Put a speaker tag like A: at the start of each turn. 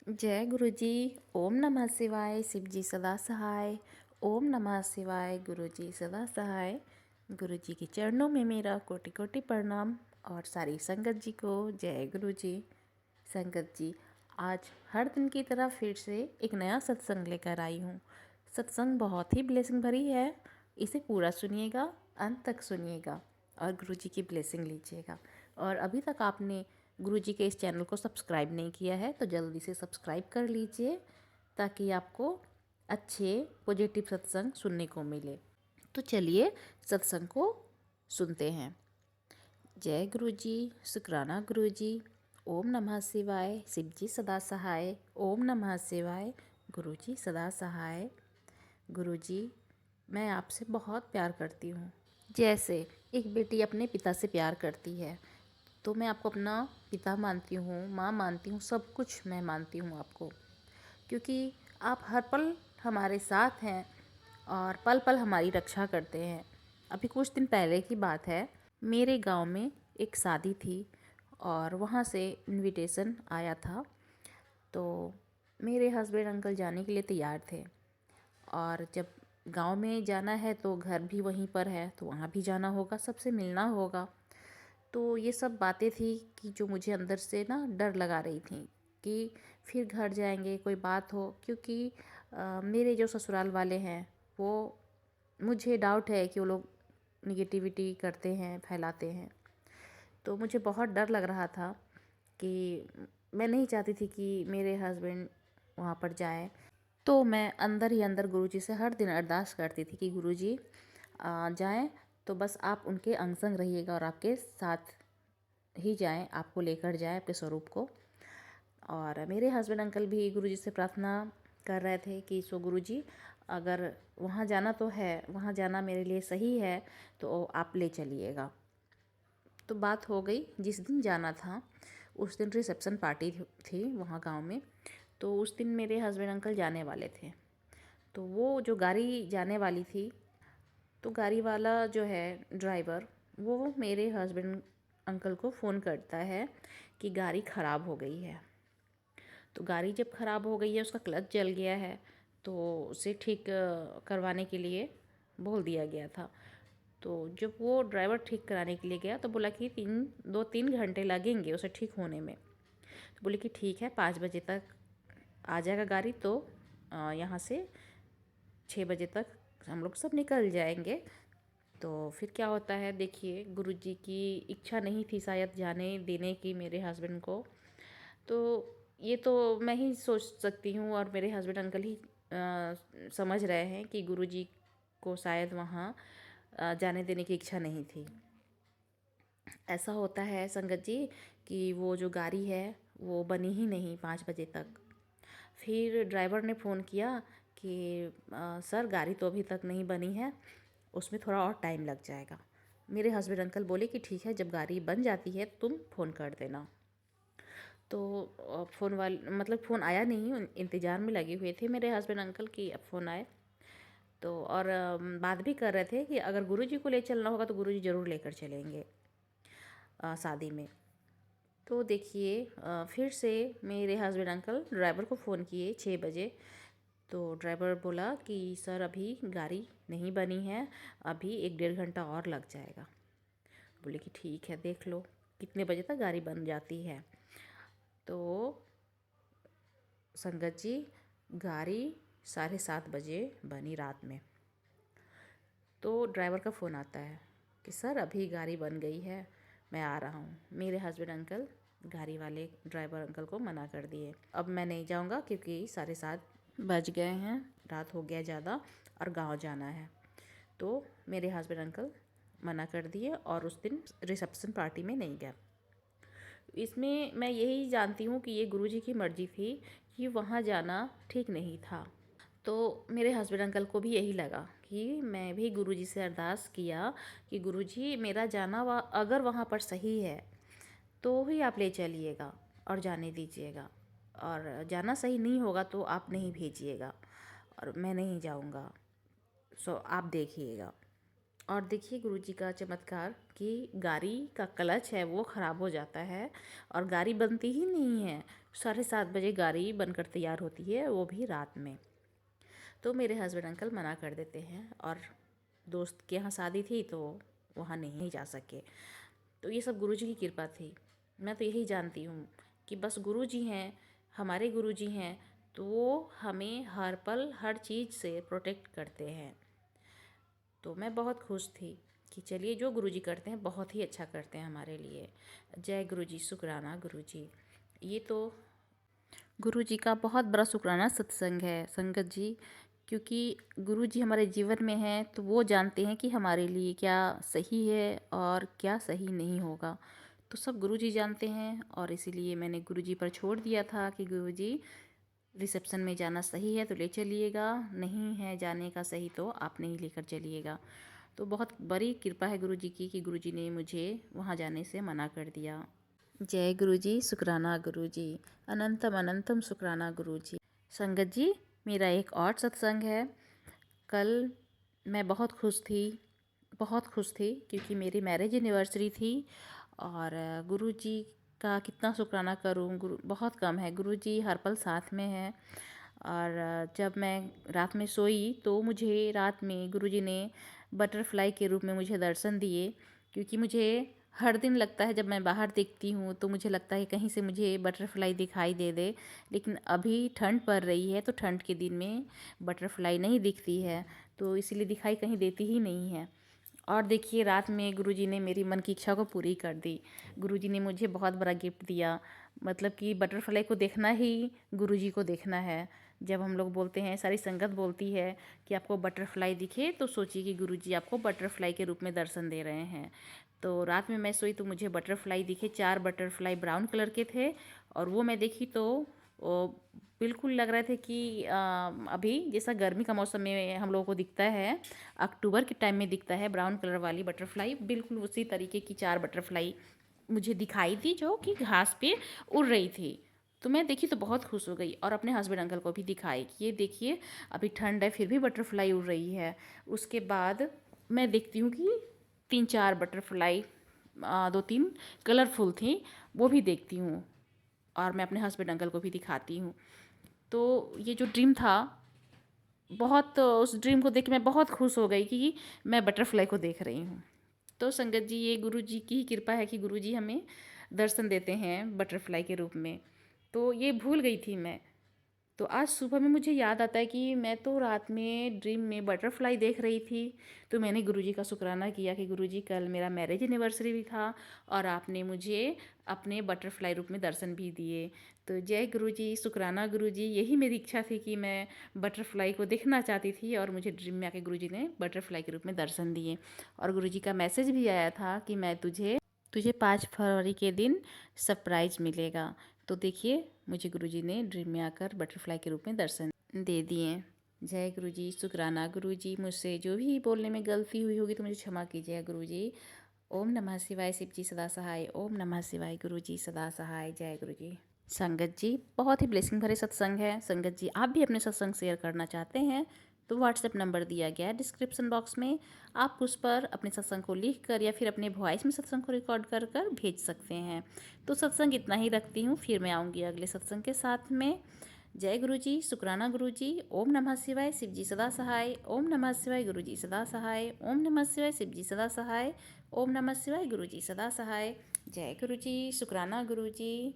A: जय गुरु जी। ओम नमः शिवाय। शिव जी सदा सहाय। ओम नमः शिवाय। गुरु जी सदा सहाय। गुरु जी के चरणों में मेरा कोटि कोटि प्रणाम और सारी संगत जी को जय गुरु जी। संगत जी, आज हर दिन की तरह फिर से एक नया सत्संग लेकर आई हूँ। सत्संग बहुत ही ब्लेसिंग भरी है। इसे पूरा सुनिएगा, अंत तक सुनिएगा और गुरु जी की ब्लेसिंग लीजिएगा। और अभी तक आपने गुरु जी के इस चैनल को सब्सक्राइब नहीं किया है तो जल्दी से सब्सक्राइब कर लीजिए ताकि आपको अच्छे पॉजिटिव सत्संग सुनने को मिले। तो चलिए सत्संग को सुनते हैं। जय गुरु जी। शुक्राना गुरु जी। ओम नमः शिवाय। शिव जी सदा सहाय। ओम नमः शिवाय। गुरु जी सदा सहाय। गुरु जी, मैं आपसे बहुत प्यार करती हूँ, जैसे एक बेटी अपने पिता से प्यार करती है। तो मैं आपको अपना पिता मानती हूँ, माँ मानती हूँ, सब कुछ मैं मानती हूँ आपको, क्योंकि आप हर पल हमारे साथ हैं और पल पल हमारी रक्षा करते हैं। अभी कुछ दिन पहले की बात है, मेरे गांव में एक शादी थी और वहाँ से इनविटेशन आया था। तो मेरे हस्बैंड अंकल जाने के लिए तैयार थे और जब गांव में जाना है तो घर भी वहीं पर है तो वहाँ भी जाना होगा, सबसे मिलना होगा। तो ये सब बातें थी कि जो मुझे अंदर से ना डर लगा रही थी कि फिर घर जाएंगे कोई बात हो, क्योंकि मेरे जो ससुराल वाले हैं वो, मुझे डाउट है कि वो लोग निगेटिविटी करते हैं, फैलाते हैं। तो मुझे बहुत डर लग रहा था कि मैं नहीं चाहती थी कि मेरे हस्बैंड वहाँ पर जाएं। तो मैं अंदर ही अंदर गुरुजी से हर दिन अरदास करती थी कि गुरुजी जाएं तो बस आप उनके अंग संग रहिएगा और आपके साथ ही जाएं, आपको लेकर जाएं आपके स्वरूप को। और मेरे हस्बैंड अंकल भी गुरुजी से प्रार्थना कर रहे थे कि सो गुरुजी, अगर वहाँ जाना तो है, वहाँ जाना मेरे लिए सही है तो आप ले चलिएगा। तो बात हो गई, जिस दिन जाना था उस दिन रिसेप्शन पार्टी थी वहाँ गांव में। तो उस दिन मेरे हस्बैंड अंकल जाने वाले थे। तो वो जो गाड़ी जाने वाली थी, तो गाड़ी वाला जो है ड्राइवर, वो मेरे हस्बैंड अंकल को फ़ोन करता है कि गाड़ी ख़राब हो गई है। तो गाड़ी जब ख़राब हो गई है, उसका क्लच जल गया है, तो उसे ठीक करवाने के लिए बोल दिया गया था। तो जब वो ड्राइवर ठीक कराने के लिए गया तो बोला कि 2-3 घंटे लगेंगे उसे ठीक होने में। तो बोले कि ठीक है, 5 बजे तक आ जाएगा गाड़ी, तो यहाँ से 6 बजे तक हम लोग सब निकल जाएंगे। तो फिर क्या होता है, देखिए गुरुजी की इच्छा नहीं थी शायद जाने देने की मेरे हस्बैंड को। तो ये तो मैं ही सोच सकती हूँ और मेरे हस्बैंड अंकल ही समझ रहे हैं कि गुरुजी को शायद वहाँ जाने देने की इच्छा नहीं थी। ऐसा होता है संगत जी कि वो जो गाड़ी है वो बनी ही नहीं 5 बजे तक। फिर ड्राइवर ने फ़ोन किया कि सर गाड़ी तो अभी तक नहीं बनी है, उसमें थोड़ा और टाइम लग जाएगा। मेरे हस्बैंड अंकल बोले कि ठीक है, जब गाड़ी बन जाती है तुम फ़ोन कर देना। तो फ़ोन मतलब फ़ोन आया नहीं, इंतज़ार में लगे हुए थे मेरे हस्बैंड अंकल कि अब फ़ोन आए। तो और बात भी कर रहे थे कि अगर गुरुजी को ले चलना होगा तो गुरुजी ज़रूर लेकर चलेंगे शादी में। तो देखिए फिर से मेरे हस्बैंड अंकल ड्राइवर को फ़ोन किए 6 बजे। तो ड्राइवर बोला कि सर अभी गाड़ी नहीं बनी है, अभी 1-1.5 घंटा और लग जाएगा। बोले कि ठीक है, देख लो कितने बजे तक गाड़ी बन जाती है। तो संगत जी, गाड़ी 7:30 बजे बनी रात में। तो ड्राइवर का फ़ोन आता है कि सर अभी गाड़ी बन गई है, मैं आ रहा हूँ। मेरे हस्बैंड अंकल गाड़ी वाले ड्राइवर अंकल को मना कर दिए, अब मैं नहीं जाऊँगा क्योंकि 7:30 बज गए हैं, रात हो गया ज़्यादा और गांव जाना है। तो मेरे हस्बैंड अंकल मना कर दिए और उस दिन रिसेप्शन पार्टी में नहीं गया। इसमें मैं यही जानती हूँ कि ये गुरुजी की मर्ज़ी थी कि वहाँ जाना ठीक नहीं था। तो मेरे हस्बैंड अंकल को भी यही लगा कि मैं भी गुरुजी से अरदास किया कि गुरुजी मेरा जाना अगर वहाँ पर सही है तो ही आप ले चलिएगा और जाने दीजिएगा, और जाना सही नहीं होगा तो आप नहीं भेजिएगा और मैं नहीं जाऊँगा। सो आप देखिएगा। और देखिए गुरुजी का चमत्कार कि गाड़ी का क्लच है वो ख़राब हो जाता है और गाड़ी बनती ही नहीं है। 7:30 बजे गाड़ी बनकर तैयार होती है, वो भी रात में। तो मेरे हस्बैंड अंकल मना कर देते हैं और दोस्त के यहाँ शादी थी तो वहाँ नहीं जा सके। तो ये सब गुरुजी की कृपा थी। मैं तो यही जानती हूँ कि बस गुरुजी हैं, हमारे गुरुजी हैं, तो वो हमें हर पल हर चीज़ से प्रोटेक्ट करते हैं। तो मैं बहुत खुश थी कि चलिए जो गुरुजी करते हैं बहुत ही अच्छा करते हैं हमारे लिए। जय गुरुजी, शुक्राना गुरुजी। ये तो गुरुजी का बहुत बड़ा शुक्राना सत्संग है संगत जी, क्योंकि गुरुजी हमारे जीवन में हैं तो वो जानते हैं कि हमारे लिए क्या सही है और क्या सही नहीं होगा। तो सब गुरुजी जानते हैं और इसीलिए मैंने गुरुजी पर छोड़ दिया था कि गुरुजी रिसेप्शन में जाना सही है तो ले चलिएगा, नहीं है जाने का सही तो आप नहीं लेकर चलिएगा। तो बहुत बड़ी कृपा है गुरुजी की कि गुरुजी ने मुझे वहाँ जाने से मना कर दिया। जय गुरुजी, शुक्राना गुरुजी, अनंतम अनंतम शुक्राना गुरुजी। संगत जी, मेरा एक और सत्संग है। कल मैं बहुत खुश थी क्योंकि मेरी मैरिज एनिवर्सरी थी और गुरुजी का कितना शुक्राना करूं, गुरु बहुत कम है, गुरुजी हर पल साथ में है। और जब मैं रात में सोई तो मुझे रात में गुरुजी ने बटरफ्लाई के रूप में मुझे दर्शन दिए, क्योंकि मुझे हर दिन लगता है जब मैं बाहर देखती हूँ तो मुझे लगता है कहीं से मुझे बटरफ्लाई दिखाई दे दे, लेकिन अभी ठंड पड़ रही है तो ठंड के दिन में बटरफ्लाई नहीं दिखती है, तो इसीलिए दिखाई कहीं देती ही नहीं है। और देखिए रात में गुरुजी ने मेरी मन की इच्छा को पूरी कर दी। गुरुजी ने मुझे बहुत बड़ा गिफ्ट दिया, मतलब कि बटरफ्लाई को देखना ही गुरुजी को देखना है। जब हम लोग बोलते हैं, सारी संगत बोलती है कि आपको बटरफ्लाई दिखे तो सोचिए कि गुरुजी आपको बटरफ्लाई के रूप में दर्शन दे रहे हैं। तो रात में मैं सोई तो मुझे बटरफ्लाई दिखे, 4 बटरफ्लाई ब्राउन कलर के थे और वो मैं देखी तो वो बिल्कुल लग रहे थे कि अभी जैसा गर्मी का मौसम में हम लोगों को दिखता है, अक्टूबर के टाइम में दिखता है ब्राउन कलर वाली बटरफ्लाई, बिल्कुल उसी तरीके की 4 बटरफ्लाई मुझे दिखाई दी जो कि घास पे उड़ रही थी। तो मैं देखी तो बहुत खुश हो गई और अपने हस्बैंड अंकल को भी दिखाई कि ये देखिए अभी ठंड है फिर भी बटरफ्लाई उड़ रही है। उसके बाद मैं देखती हूँ कि 3-4 बटरफ्लाई 2-3 कलरफुल थी, वो भी देखती हूँ और मैं अपने हस्बैंड अंकल को भी दिखाती हूँ। तो ये जो ड्रीम था, बहुत उस ड्रीम को देख के मैं बहुत खुश हो गई कि मैं बटरफ्लाई को देख रही हूँ। तो संगत जी, ये गुरु जी की ही कृपा है कि गुरु जी हमें दर्शन देते हैं बटरफ्लाई के रूप में। तो ये भूल गई थी मैं। तो आज सुबह में मुझे याद आता है कि मैं तो रात में ड्रीम में बटरफ्लाई देख रही थी। तो मैंने गुरुजी का शुक्राना किया कि गुरुजी कल मेरा मैरिज एनिवर्सरी भी था और आपने मुझे अपने बटरफ्लाई रूप में दर्शन भी दिए। तो जय गुरुजी, शुक्राना गुरुजी, यही मेरी इच्छा थी कि मैं बटरफ्लाई को देखना चाहती थी और मुझे ड्रीम में आके गुरुजी ने बटरफ्लाई के रूप में दर्शन दिए। और गुरुजी का मैसेज भी आया था कि मैं तुझे तुझे 5 फरवरी के दिन सरप्राइज़ मिलेगा। तो देखिए मुझे गुरुजी ने ड्रीम में आकर बटरफ्लाई के रूप में दर्शन दे दिए। जय गुरुजी, शुक्राना गुरुजी, मुझसे जो भी बोलने में गलती हुई होगी तो मुझे क्षमा कीजिएगा गुरुजी। ओम नमः शिवाय, शिव जी सदा सहाय। ओम नमः शिवाय, गुरुजी सदा सहाय। जय गुरुजी। संगत जी, बहुत ही ब्लेसिंग भरे सत्संग है। संगत जी, आप भी अपने सत्संग शेयर करना चाहते हैं तो व्हाट्सएप नंबर दिया गया है डिस्क्रिप्शन बॉक्स में, आप उस पर अपने सत्संग को लिख कर या फिर अपने वॉइस में सत्संग को रिकॉर्ड कर कर भेज सकते हैं। तो सत्संग इतना ही रखती हूँ, फिर मैं आऊँगी अगले सत्संग के साथ में। जय गुरुजी, शुक्राना गुरुजी। ओम नमः शिवाय, शिव जी सदा सहाय। ओम नमः शिवाय, गुरुजी सदा सहाय। ओम नमः शिवाय, शिव जी सदा सहाय। ओम नमः शिवाय, गुरुजी सदा सहाय। जय गुरुजी, शुक्राना गुरुजी।